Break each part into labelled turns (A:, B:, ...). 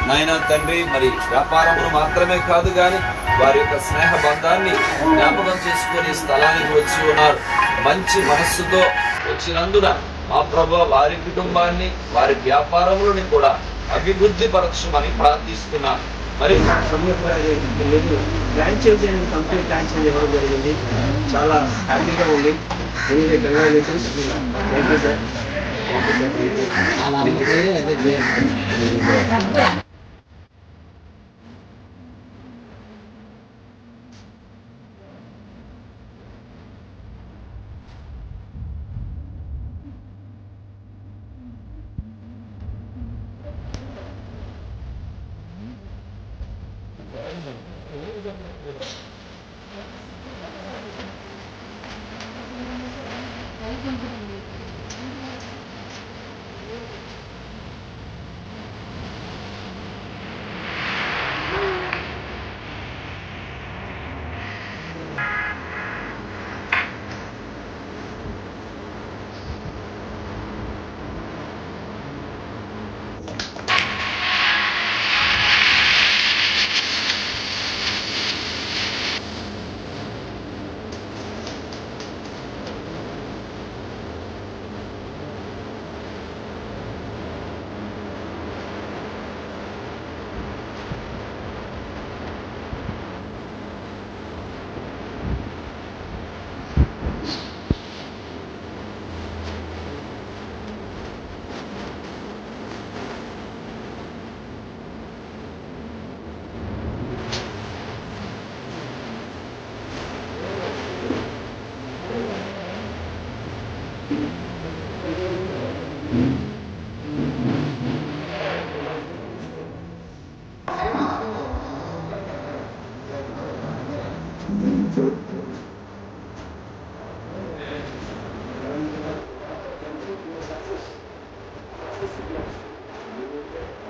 A: నాయన తండ్రి, మరి వ్యాపారమును మాత్రమే కాదు కానీ వారి యొక్క స్నేహ బంధాన్ని జ్ఞాపకం చేసుకొని స్థలానికి వచ్చి ఉన్నారు. మంచి మనస్సుతో వచ్చినందున మా ప్రభు వారి కుటుంబాన్ని, వారి వ్యాపారములను కూడా అభివృద్ధి పరచమని ప్రార్థిస్తున్నాను. మరి
B: ఫ్రాంచైజీ కంప్లీట్ ఫ్రాంచైజీ ఇవ్వడం జరిగింది. చాలా హ్యాపీగా ఉంది. Congratulations. Thank you sir.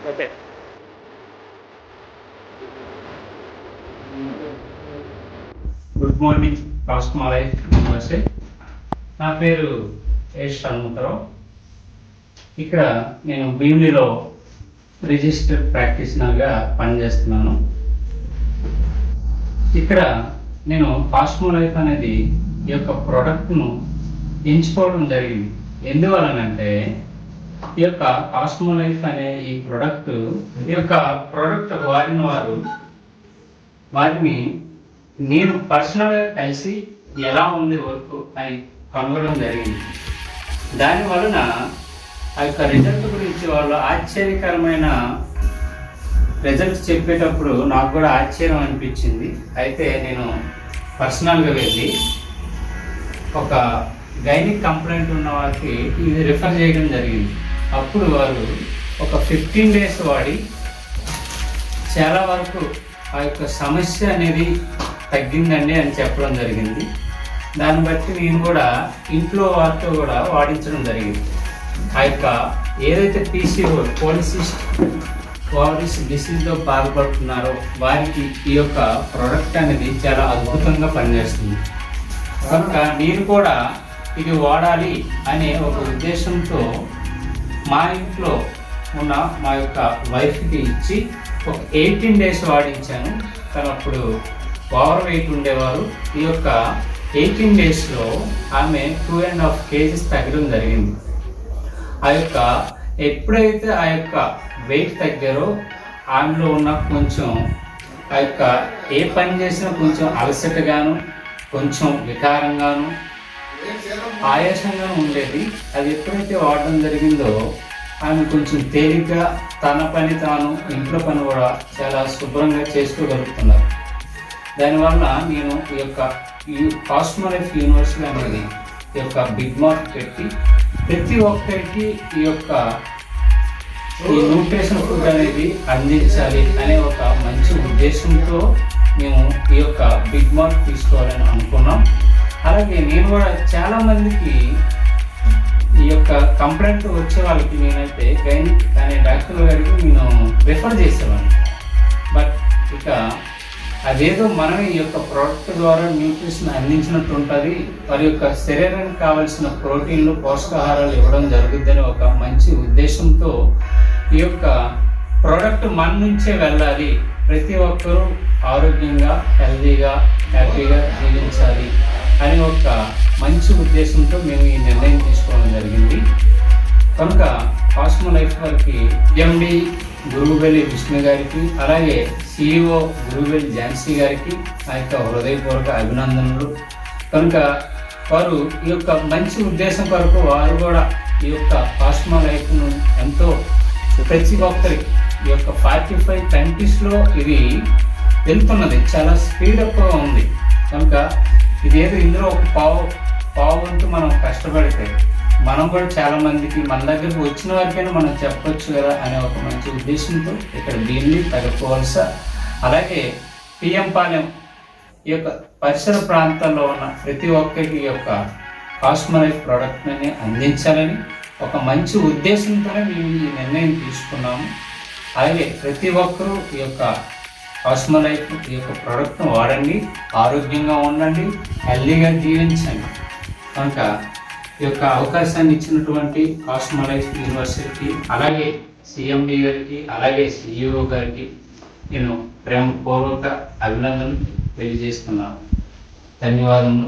B: Okay.
C: Good morning రాష్ట్రమాలయ యూనివర్సిటీ. నా పేరు ఎస్ హనుమంతరావు. ఇక్కడ నేను భీమిలిలో రిజిస్టర్డ్ ప్రాక్టీషనర్గా పనిచేస్తున్నాను. ఇక్కడ నేను కాస్మోలైఫ్ అనేది ఈ యొక్క ప్రోడక్ట్ను ఎంచుకోవడం జరిగింది. ఎందువలనంటే ఈ యొక్క కాస్మోలైఫ్ అనే ఈ యొక్క ప్రోడక్ట్ వాడిన వారిని నేను పర్సనల్గా కలిసి ఎలా ఉంది వర్క్ అని కనుగొనడం జరిగింది. దాని వలన ఆ యొక్క రిజల్ట్ గురించి వాళ్ళు ఆశ్చర్యకరమైన రిజల్ట్స్ చెప్పేటప్పుడు నాకు కూడా ఆశ్చర్యం అనిపించింది. అయితే నేను పర్సనల్గా వెళ్ళి ఒక గైనిక్ కంప్లైంట్ ఉన్న వారికి ఇది రిఫర్ చేయడం జరిగింది. అప్పుడు వారు ఒక 15 days వాడి చాలా వరకు ఆ యొక్క సమస్య అనేది తగ్గిందండి అని చెప్పడం జరిగింది. దాన్ని బట్టి నేను కూడా ఇంట్లో వారితో కూడా వాడించడం జరిగింది. ఆ యొక్క ఏదైతే PCO ఓవరీస్ డిసీజ్తో బాధపడుతున్నారో వారికి ఈ యొక్క ప్రోడక్ట్ అనేది చాలా అద్భుతంగా పనిచేస్తుంది. కనుక నేను కూడా ఇది వాడాలి అనే ఒక ఉద్దేశంతో మా ఇంట్లో ఉన్న మా యొక్క వైఫ్కి ఇచ్చి ఒక 18 days వాడించాను. తను అప్పుడు ఓవర్ వెయిట్ ఉండేవారు. ఈ యొక్క 18 daysలో ఆమె 2.5 kgs తగ్గడం జరిగింది. ఆ యొక్క ఎప్పుడైతే ఆ యొక్క వెయిట్ తగ్గారో ఆమెలో ఉన్న కొంచెం ఆ యొక్క ఏ పని చేసినా కొంచెం అలసటగాను, కొంచెం వికారంగాను, ఆయాసంగాను ఉండేది. అది ఎప్పుడైతే వాడడం జరిగిందో ఆమె కొంచెం తేలిగ్గా తన పని తాను, ఇంట్లో పని కూడా చాలా శుభ్రంగా చేసుకోగలుగుతున్నారు. దానివల్ల నేను ఈ యొక్క కాస్మోలైఫ్ యూనివర్సిటీ అనేది ఈ యొక్క బిగ్ మార్క్ పెట్టి ప్రతి ఒక్కరికి ఈ యొక్క న్యూట్రిషన్ ఫుడ్ అనేది అందించాలి అనే ఒక మంచి ఉద్దేశంతో మేము ఈ యొక్క బిగ్ మార్క్ తీసుకోవాలని అనుకున్నాం. అలాగే నేను కూడా చాలామందికి ఈ యొక్క కంప్లైంట్ వచ్చే వాళ్ళకి నేనైతే గైనిక్ అనే డాక్టర్ గారికి నేను రిఫర్ చేసేవాడిని. బట్ ఇక అదేదో మనమే ఈ యొక్క ప్రోడక్ట్ ద్వారా న్యూట్రిషన్ అందించినట్టు ఉంటుంది, వారి యొక్క శరీరానికి కావాల్సిన ప్రోటీన్లు, పోషకాహారాలు ఇవ్వడం జరుగుతుందని ఒక మంచి ఉద్దేశంతో ఈ యొక్క ప్రోడక్ట్ మన నుంచే వెళ్ళాలి, ప్రతి ఒక్కరూ ఆరోగ్యంగా హెల్తీగా హ్యాపీగా జీవించాలి అని ఒక మంచి ఉద్దేశంతో మేము ఈ నిర్ణయం తీసుకోవడం జరిగింది. కనుక కాస్మో లైఫ్ వారికి ఎండి గురువెల్లి విష్ణు గారికి, అలాగే సిఇఓ గురువెల్లి ఝాన్సీ గారికి నా యొక్క హృదయపూర్వక అభినందనలు. కనుక వారు ఈ యొక్క మంచి ఉద్దేశం కొరకు వారు కూడా ఈ యొక్క కాస్మో లైఫ్ను ఎంతో ప్రతి ఒక్కరికి ఈ యొక్క 45 కంట్రీస్లో ఇది వెళ్తున్నది, చాలా స్పీడప్గా ఉంది. కనుక ఇదేదో ఇందులో ఒక పావు వంతు మనం కష్టపడితే మనం కూడా చాలా మందికి మన దగ్గరకు వచ్చిన వారికైనా మనం చెప్పొచ్చు కదా అనే ఒక మంచి ఉద్దేశంతో ఇక్కడ భీమిలి, పెదపోవలస, అలాగే పిఎం పాలెం ఈ యొక్క పరిసర ప్రాంతాల్లో ఉన్న ప్రతి ఒక్కరికి ఈ యొక్క కాస్మో లైఫ్ ప్రోడక్ట్ని అందించాలని ఒక మంచి ఉద్దేశంతోనే మేము ఈ నిర్ణయం తీసుకున్నాము. అలాగే ప్రతి ఒక్కరూ ఈ యొక్క కాస్మో లైఫ్ ఈ యొక్క ప్రోడక్ట్ను వాడండి, ఆరోగ్యంగా ఉండండి, హెల్దీగా జీవించండి. కనుక ఈ యొక్క అవకాశాన్ని ఇచ్చినటువంటి కాస్మో లైఫ్ యూనివర్సిటీకి, అలాగే సిఎండి గారికి, అలాగే సిఇఓ గారికి నేను ప్రేమపూర్వక అభినందనలు తెలియజేస్తున్నాను. ధన్యవాదములు.